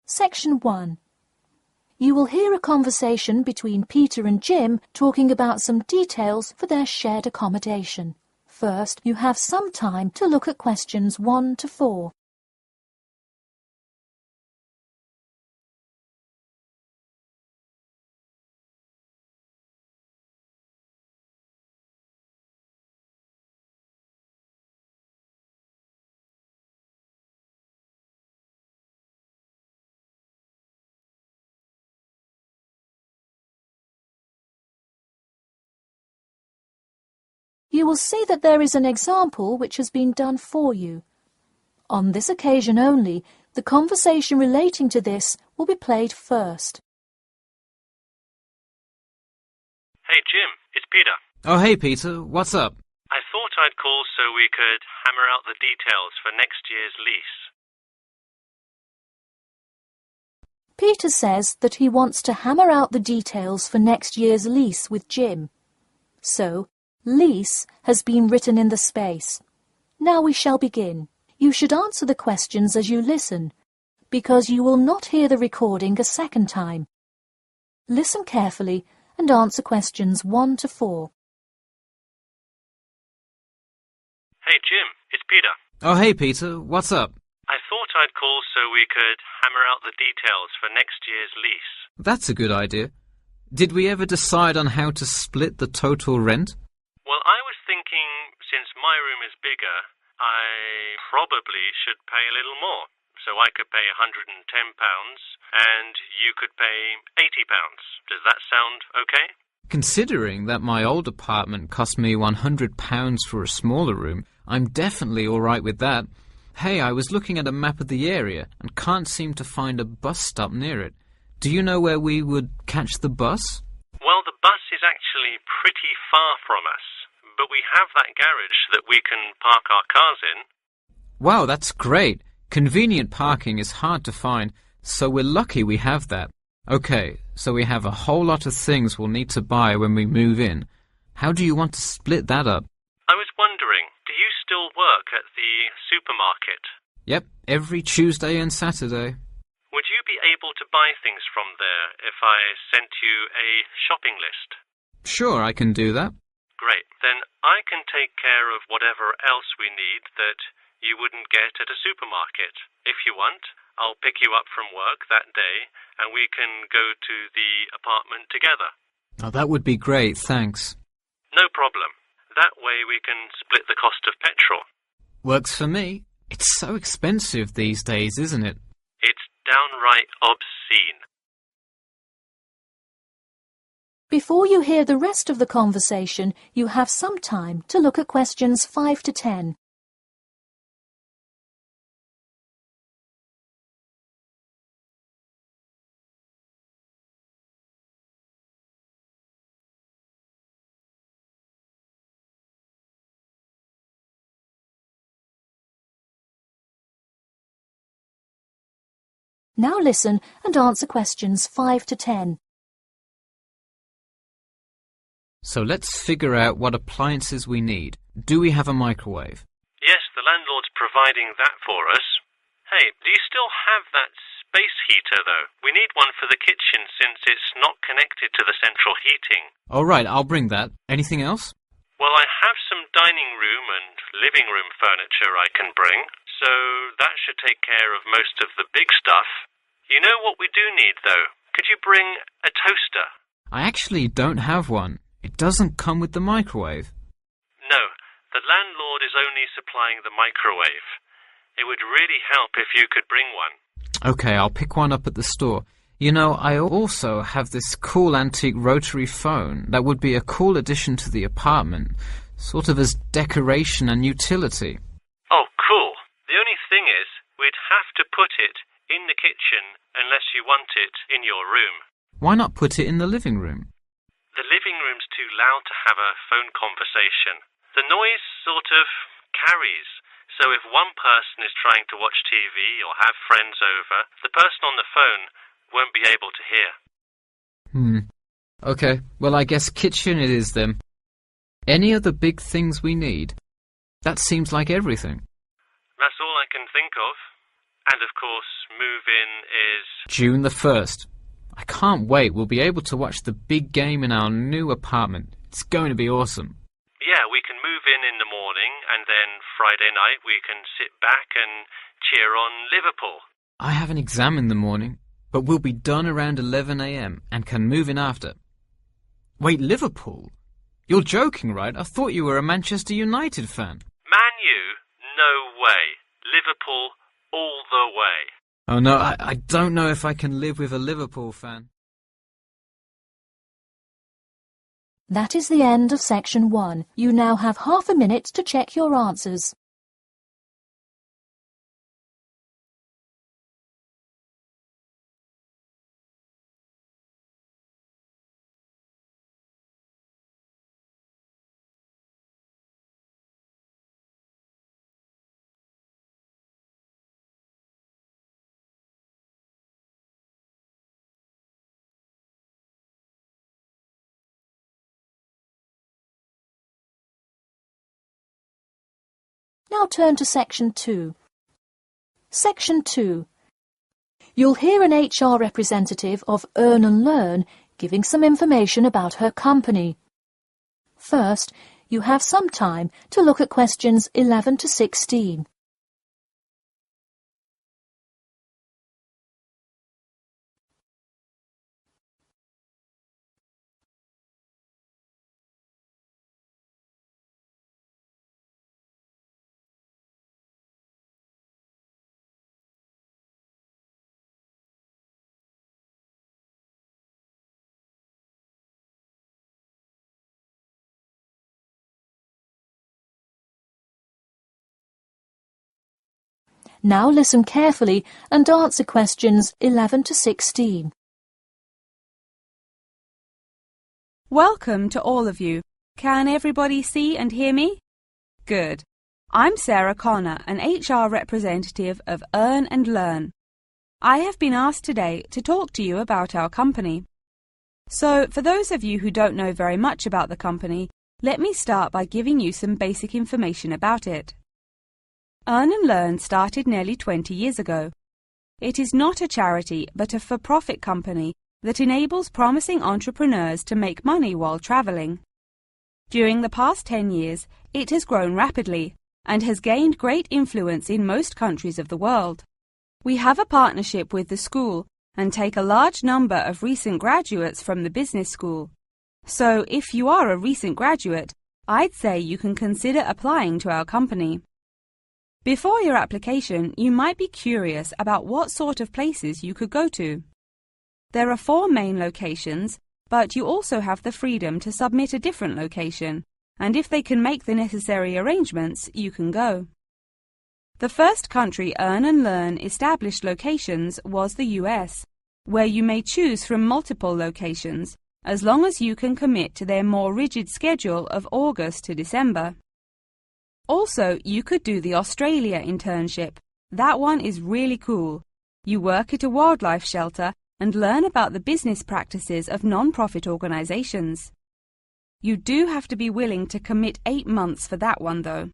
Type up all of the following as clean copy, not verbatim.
Section 1. You will hear a conversation between Peter and Jim talking about some details for their shared accommodation. First, you have some time to look at questions 1 to 4. You will see that there is an example which has been done for you. On this occasion only, the conversation relating to this will be played first. Hey Jim, it's Peter. Oh, hey Peter, what's up? I thought I'd call so we could hammer out the details for next year's lease. Peter says that he wants to hammer out the details for next year's lease with Jim. So, lease has been written in the space. Now we shall begin. You should answer the questions as you listen, because you will not hear the recording a second time. Listen carefully and answer questions 1 to 4. Hey Jim, it's Peter. Oh, hey Peter, what's up? I thought I'd call so we could hammer out the details for next year's lease. That's a good idea. Did we ever decide on how to split the total rent? Well, I was thinking, since my room is bigger, I probably should pay a little more. So I could pay £110 and you could pay £80. Does that sound okay? Considering that my old apartment cost me £100 for a smaller room, I'm definitely all right with that. Hey, I was looking at a map of the area and can't seem to find a bus stop near it. Do you know where we would catch the bus? Well, the bus is actually pretty far from us, but we have that garage that we can park our cars in. Wow, that's great. Convenient parking is hard to find, so we're lucky we have that. Okay, so we have a whole lot of things we'll need to buy when we move in. How do you want to split that up? I was wondering, do you still work at the supermarket? Yep, every Tuesday and Saturday. Would you be able to buy things from there if I sent you a shopping list? Sure, I can do that. Great. Then I can take care of whatever else we need that you wouldn't get at a supermarket. If you want, I'll pick you up from work that day and we can go to the apartment together. Oh, that would be great, thanks. No problem. That way we can split the cost of petrol. Works for me. It's so expensive these days, isn't it? It's downright obscene. Before you hear the rest of the conversation, you have some time to look at questions 5 to 10. Now listen and answer questions 5 to 10. So let's figure out what appliances we need. Do we have a microwave? Yes, the landlord's providing that for us. Hey, do you still have that space heater, though? We need one for the kitchen since it's not connected to the central heating. All right, I'll bring that. Anything else? Well, I have some dining room and living room furniture I can bring, so that should take care of most of the big stuff. You know what we do need, though? Could you bring a toaster? I actually don't have one. It doesn't come with the microwave. No, the landlord is only supplying the microwave. It would really help if you could bring one. Okay, I'll pick one up at the store. You know, I also have this cool antique rotary phone that would be a cool addition to the apartment, sort of as decoration and utility. Oh, cool. The only thing is, we'd have to put it in the kitchen unless you want it in your room. Why not put it in the living room? The living room's too loud to have a phone conversation. The noise sort of carries, so if one person is trying to watch TV or have friends over, the person on the phone won't be able to hear. Okay, well I guess kitchen it is then. Any other big things we need? That seems like everything. That's all I can think of. And of course, move-in is... June the 1st. I can't wait. We'll be able to watch the big game in our new apartment. It's going to be awesome. Yeah, we can move in the morning, and then Friday night we can sit back and cheer on Liverpool. I have an exam in the morning, but we'll be done around 11 a.m. and can move in after. Wait, Liverpool? You're joking, right? I thought you were a Manchester United fan. Man U? No way. Liverpool all the way. Oh no, I don't know if I can live with a Liverpool fan. That is the end of section 1. You now have half a minute to check your answers. Now turn to section 2. Section 2. You'll hear an HR representative of Earn and Learn giving some information about her company. First, you have some time to look at questions 11 to 16. Now listen carefully and answer questions 11 to 16. Welcome to all of you. Can everybody see and hear me? Good. I'm Sarah Connor, an HR representative of Earn and Learn. I have been asked today to talk to you about our company. So, for those of you who don't know very much about the company, let me start by giving you some basic information about it. Earn and Learn started nearly 20 years ago. It is not a charity, but a for-profit company that enables promising entrepreneurs to make money while traveling. During the past 10 years, it has grown rapidly and has gained great influence in most countries of the world. We have a partnership with the school and take a large number of recent graduates from the business school. So, if you are a recent graduate, I'd say you can consider applying to our company. Before your application, you might be curious about what sort of places you could go to. There are 4 main locations, but you also have the freedom to submit a different location, and if they can make the necessary arrangements, you can go. The first country Earn and Learn established locations was the US, where you may choose from multiple locations, as long as you can commit to their more rigid schedule of August to December. Also, you could do the Australia internship. That one is really cool. You work at a wildlife shelter and learn about the business practices of non-profit organizations. You do have to be willing to commit 8 months for that one, though.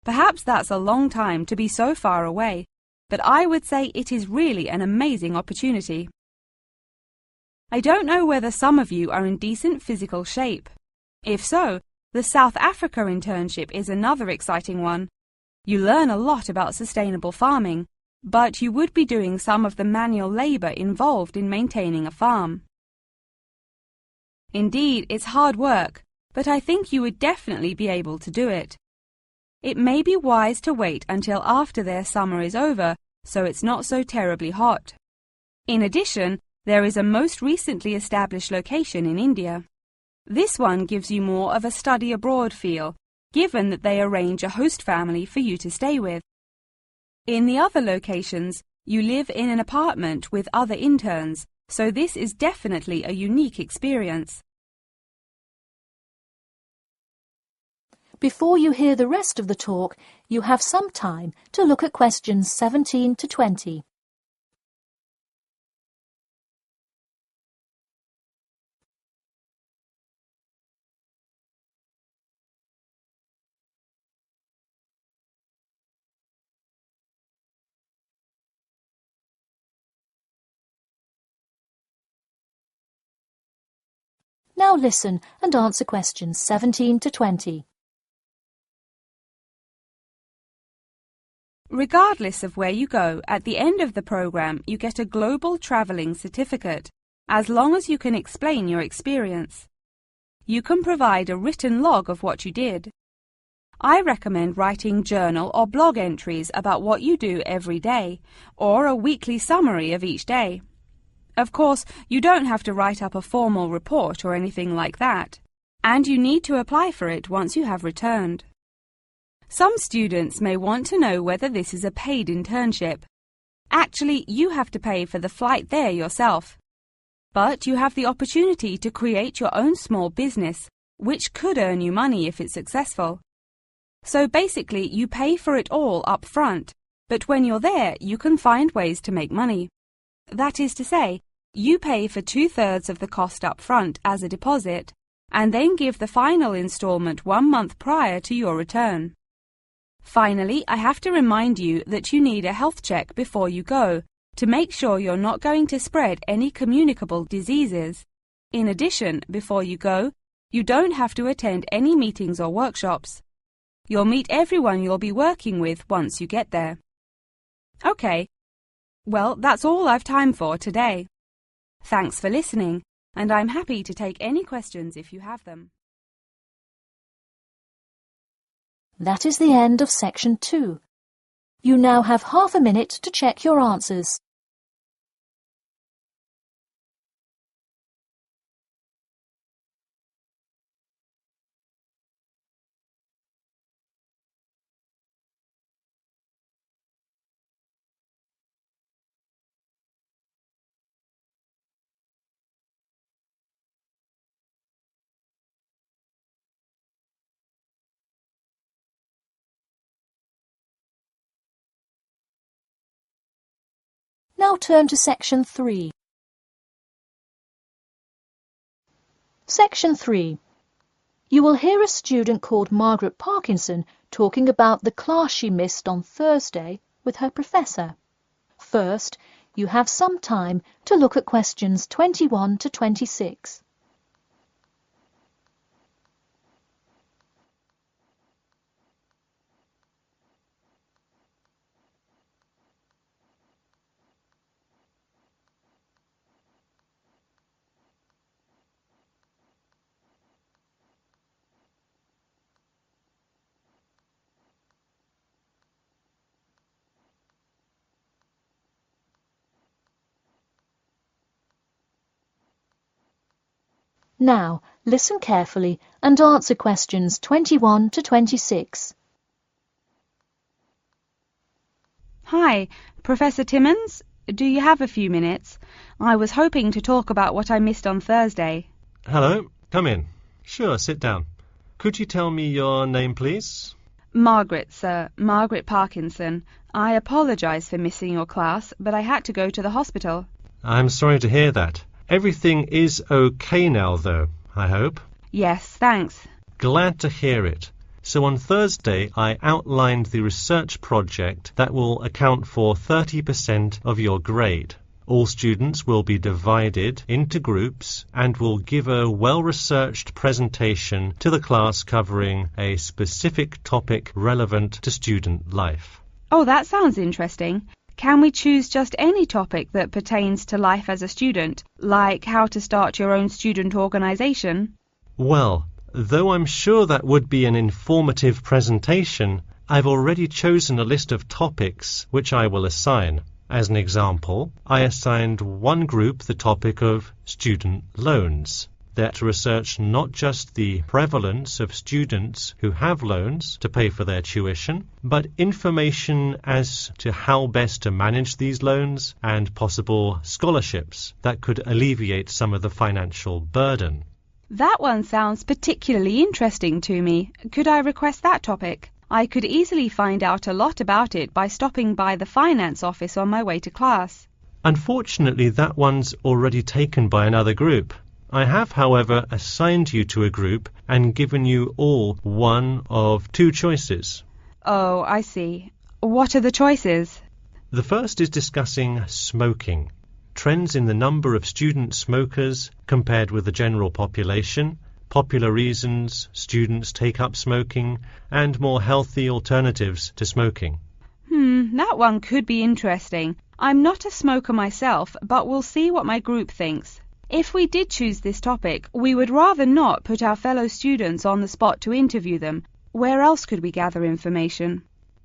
Perhaps that's a long time to be so far away, but I would say it is really an amazing opportunity. I don't know whether some of you are in decent physical shape. If so, the South Africa internship is another exciting one. You learn a lot about sustainable farming, but you would be doing some of the manual labor involved in maintaining a farm. Indeed, it's hard work, but I think you would definitely be able to do it. It may be wise to wait until after their summer is over, so it's not so terribly hot. In addition, there is a most recently established location in India. This one gives you more of a study abroad feel, given that they arrange a host family for you to stay with. In the other locations, you live in an apartment with other interns, so this is definitely a unique experience. Before you hear the rest of the talk, you have some time to look at questions 17 to 20. Now listen and answer questions 17 to 20. Regardless of where you go, at the end of the program you get a global travelling certificate, as long as you can explain your experience. You can provide a written log of what you did. I recommend writing journal or blog entries about what you do every day, or a weekly summary of each day. Of course, you don't have to write up a formal report or anything like that, and you need to apply for it once you have returned. Some students may want to know whether this is a paid internship. Actually, you have to pay for the flight there yourself. But you have the opportunity to create your own small business, which could earn you money if it's successful. So basically, you pay for it all up front, but when you're there, you can find ways to make money. That is to say, you pay for 2/3 of the cost up front as a deposit, and then give the final installment 1 month prior to your return. Finally, I have to remind you that you need a health check before you go, to make sure you're not going to spread any communicable diseases. In addition, before you go, you don't have to attend any meetings or workshops. You'll meet everyone you'll be working with once you get there. Okay, well, that's all I've time for today. Thanks for listening, and I'm happy to take any questions if you have them. That is the end of section 2. You now have half a minute to check your answers. Now turn to section 3. Section 3. You will hear a student called Margaret Parkinson talking about the class she missed on Thursday with her professor. First, you have some time to look at questions 21 to 26. Now, listen carefully and answer questions 21 to 26. Hi, Professor Timmons. Do you have a few minutes? I was hoping to talk about what I missed on Thursday. Hello, come in. Sure, sit down. Could you tell me your name, please? Margaret, sir. Margaret Parkinson. I apologise for missing your class, but I had to go to the hospital. I'm sorry to hear that. Everything is okay now, though, I hope? Yes, thanks. Glad to hear it. So on Thursday, I outlined the research project that will account for 30% of your grade. All students will be divided into groups and will give a well-researched presentation to the class covering a specific topic relevant to student life. Oh, that sounds interesting. Can we choose just any topic that pertains to life as a student, like how to start your own student organisation? Well, though I'm sure that would be an informative presentation, I've already chosen a list of topics which I will assign. As an example, I assigned one group the topic of student loans. They're to research not just the prevalence of students who have loans to pay for their tuition, but information as to how best to manage these loans and possible scholarships that could alleviate some of the financial burden. That one sounds particularly interesting to me. Could I request that topic? I could easily find out a lot about it by stopping by the finance office on my way to class. Unfortunately, that one's already taken by another group. I have, however, assigned you to a group and given you all one of two choices. Oh, I see. What are the choices? The first is discussing smoking. trends in the number of student smokers compared with the general population, popular reasons students take up smoking, and more healthy alternatives to smoking. That one could be interesting. I'm not a smoker myself, but we'll see what my group thinks. If we did choose this topic, we would rather not put our fellow students on the spot to interview them. Where else could we gather information?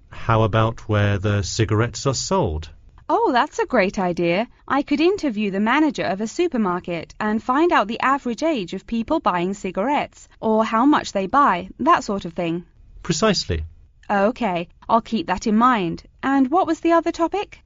How about where the cigarettes are sold? Oh, that's a great idea. I could interview the manager of a supermarket and find out the average age of people buying cigarettes, or how much they buy, that sort of thing. Precisely. Okay, I'll keep that in mind. And what was the other topic?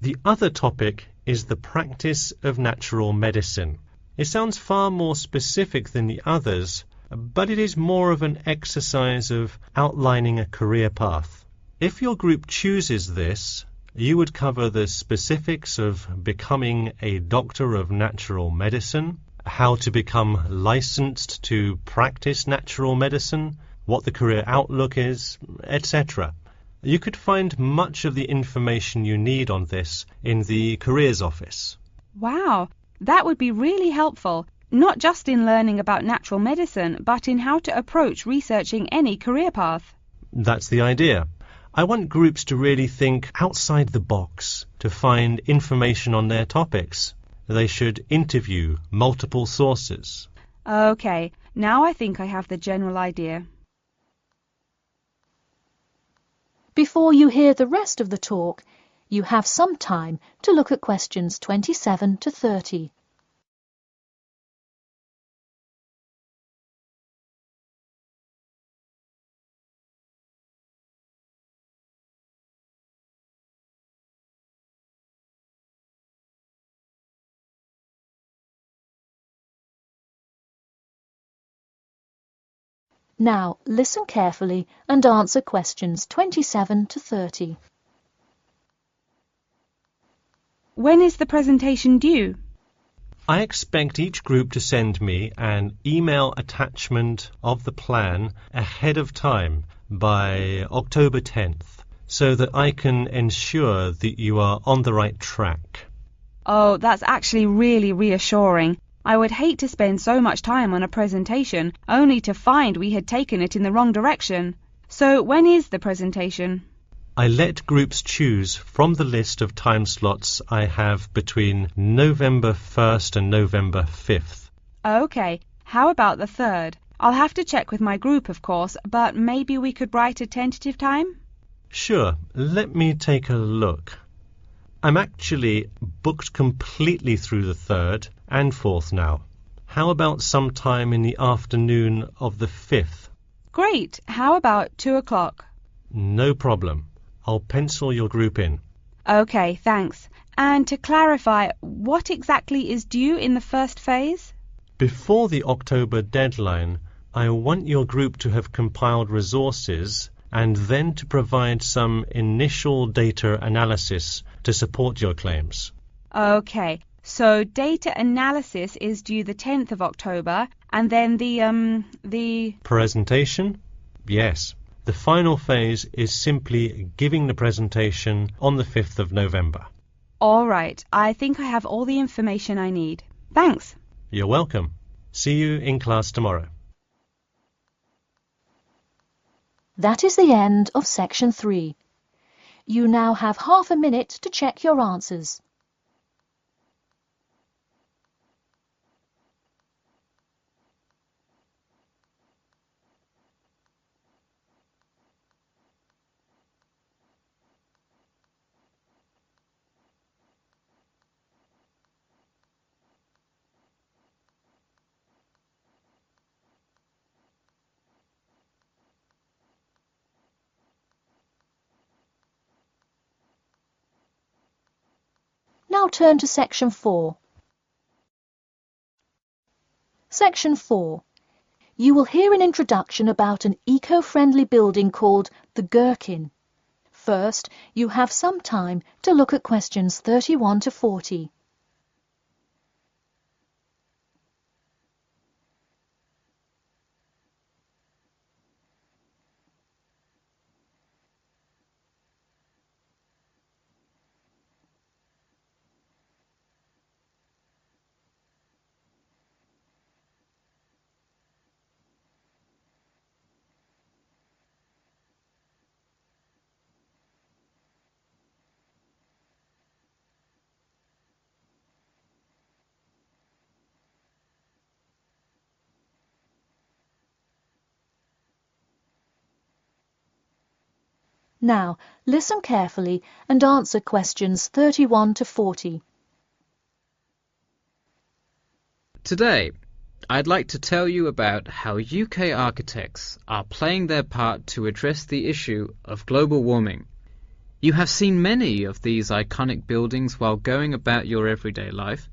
The other topic is the practice of natural medicine. It sounds far more specific than the others, but it is more of an exercise of outlining a career path. If your group chooses this, you would cover the specifics of becoming a doctor of natural medicine, how to become licensed to practice natural medicine, what the career outlook is, etc. You could find much of the information you need on this in the Careers Office. Wow, that would be really helpful, not just in learning about natural medicine, but in how to approach researching any career path. That's the idea. I want groups to really think outside the box to find information on their topics. They should interview multiple sources. Okay, now I think I have the general idea. Before you hear the rest of the talk, you have some time to look at questions 27 to 30. Now, listen carefully and answer questions 27 to 30. When is the presentation due? I expect each group to send me an email attachment of the plan ahead of time by October 10th, so that I can ensure that you are on the right track. Oh, that's actually really reassuring. I would hate to spend so much time on a presentation only to find we had taken it in the wrong direction. So when is the presentation? I let groups choose from the list of time slots I have between November 1st and November 5th. Okay, how about the 3rd? I'll have to check with my group, of course, but maybe we could write a tentative time? Sure, let me take a look. I'm actually booked completely through the 3rd and 4th now. How about sometime in the afternoon of the 5th? Great. How about 2 o'clock? No problem. I'll pencil your group in. Okay, thanks. And to clarify, what exactly is due in the first phase? Before the October deadline, I want your group to have compiled resources and then to provide some initial data analysis to support your claims. Okay, so data analysis is due the 10th of October, and then the Presentation? Yes. The final phase is simply giving the presentation on the 5th of November. All right, I think I have all the information I need. Thanks. You're welcome. See you in class tomorrow. That is the end of section 3. You now have half a minute to check your answers. Now turn to section 4. Section 4. You will hear an introduction about an eco-friendly building called the Gherkin. First, you have some time to look at questions 31 to 40. Now, listen carefully and answer questions 31 to 40. Today, I'd like to tell you about how UK architects are playing their part to address the issue of global warming. You have seen many of these iconic buildings while going about your everyday life,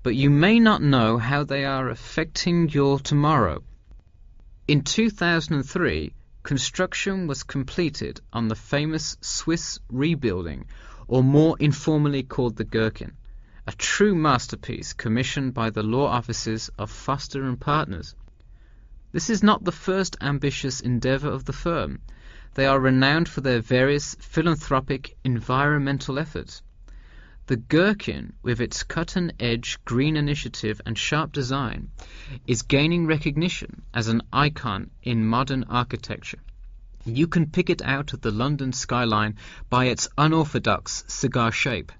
but you may not know how they are affecting your tomorrow. In 2003, construction was completed on the famous Swiss rebuilding, or more informally called the Gherkin, a true masterpiece commissioned by the law offices of Foster & Partners. This is not the first ambitious endeavour of the firm. They are renowned for their various philanthropic environmental efforts. The Gherkin, with its cut-and-edge green initiative and sharp design, is gaining recognition as an icon in modern architecture. You can pick it out of the London skyline by its unorthodox cigar shape.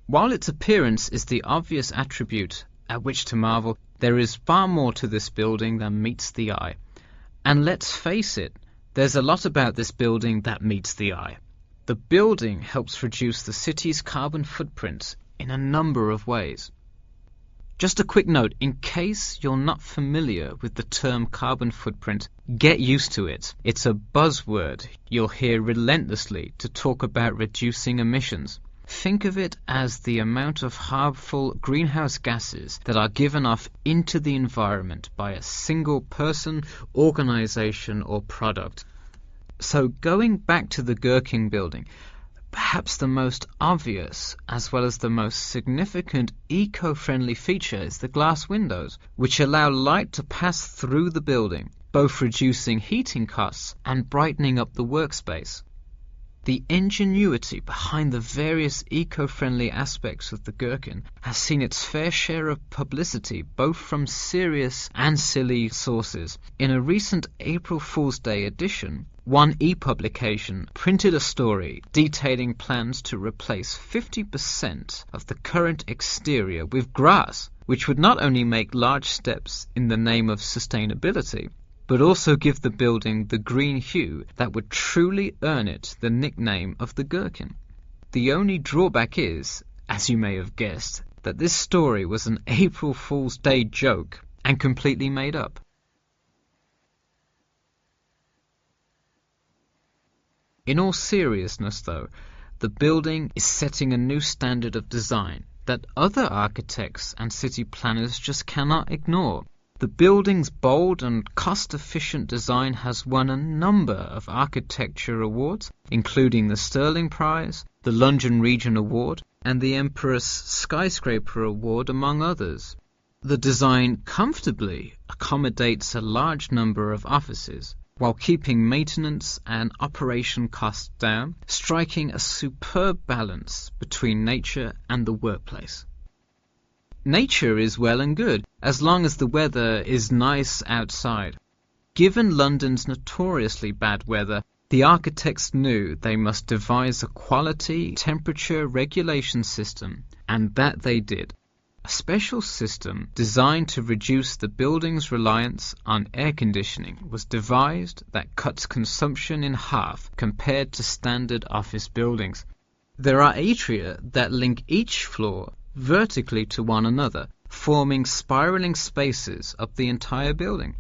While its appearance is the obvious attribute at which to marvel, there is far more to this building than meets the eye. And let's face it, there's a lot about this building that meets the eye. The building helps reduce the city's carbon footprint in a number of ways. Just a quick note, in case you're not familiar with the term carbon footprint, get used to it. It's a buzzword you'll hear relentlessly to talk about reducing emissions. Think of it as the amount of harmful greenhouse gases that are given off into the environment by a single person, organization, or product. So going back to the Gherkin building, perhaps the most obvious as well as the most significant eco-friendly feature is the glass windows, which allow light to pass through the building, both reducing heating costs and brightening up the workspace. The ingenuity behind the various eco-friendly aspects of the Gherkin has seen its fair share of publicity both from serious and silly sources. In a recent April Fool's Day edition, One e-publication printed a story detailing plans to replace 50% of the current exterior with grass, which would not only make large steps in the name of sustainability, but also give the building the green hue that would truly earn it the nickname of the Gherkin. The only drawback is, as you may have guessed, that this story was an April Fool's Day joke and completely made up. In all seriousness, though, the building is setting a new standard of design that other architects and city planners just cannot ignore. The building's bold and cost-efficient design has won a number of architecture awards, including the Stirling Prize, the London Region Award, and the Empress Skyscraper Award, among others. The design comfortably accommodates a large number of offices, while keeping maintenance and operation costs down, striking a superb balance between nature and the workplace. Nature is well and good, as long as the weather is nice outside. Given London's notoriously bad weather, the architects knew they must devise a quality temperature regulation system, and that they did. A special system designed to reduce the building's reliance on air conditioning was devised that cuts consumption in half compared to standard office buildings. There are atria that link each floor vertically to one another, forming spiraling spaces up the entire building.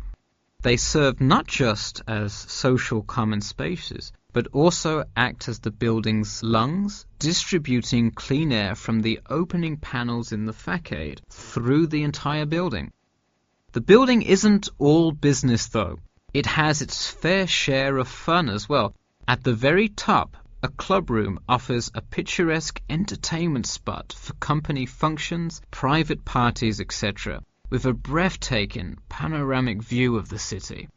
They serve not just as social common spaces, but also act as the building's lungs, distributing clean air from the opening panels in the facade through the entire building. The building isn't all business, though. It has its fair share of fun as well. At the very top, a club room offers a picturesque entertainment spot for company functions, private parties, etc., with a breathtaking panoramic view of the city.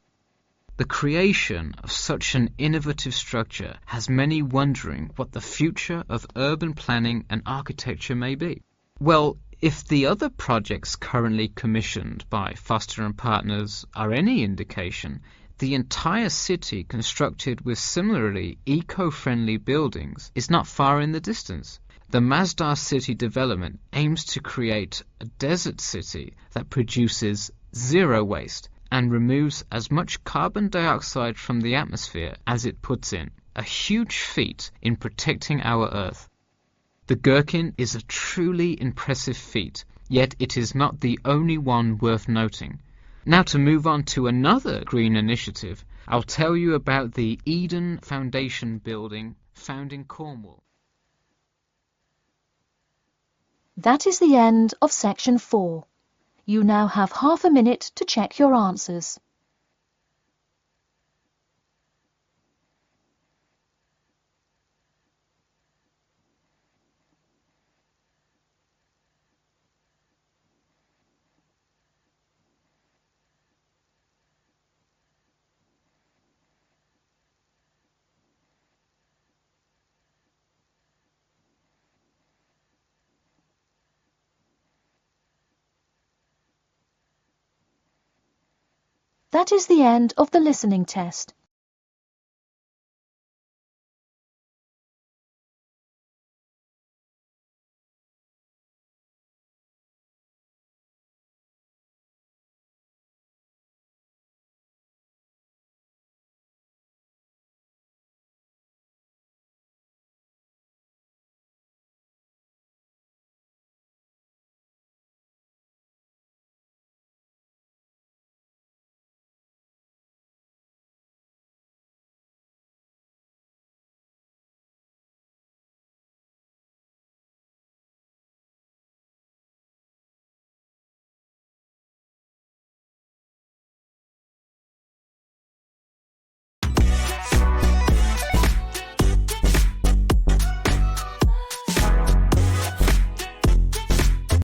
The creation of such an innovative structure has many wondering what the future of urban planning and architecture may be. Well, if the other projects currently commissioned by Foster & Partners are any indication, the entire city constructed with similarly eco-friendly buildings is not far in the distance. The Masdar City development aims to create a desert city that produces zero waste and removes as much carbon dioxide from the atmosphere as it puts in. a huge feat in protecting our Earth. The gherkin is a truly impressive feat, yet it is not the only one worth noting. Now, to move on to another green initiative, I'll tell you about the Eden Foundation building found in Cornwall. That is the end of section 4. You now have half a minute to check your answers. That is the end of the listening test.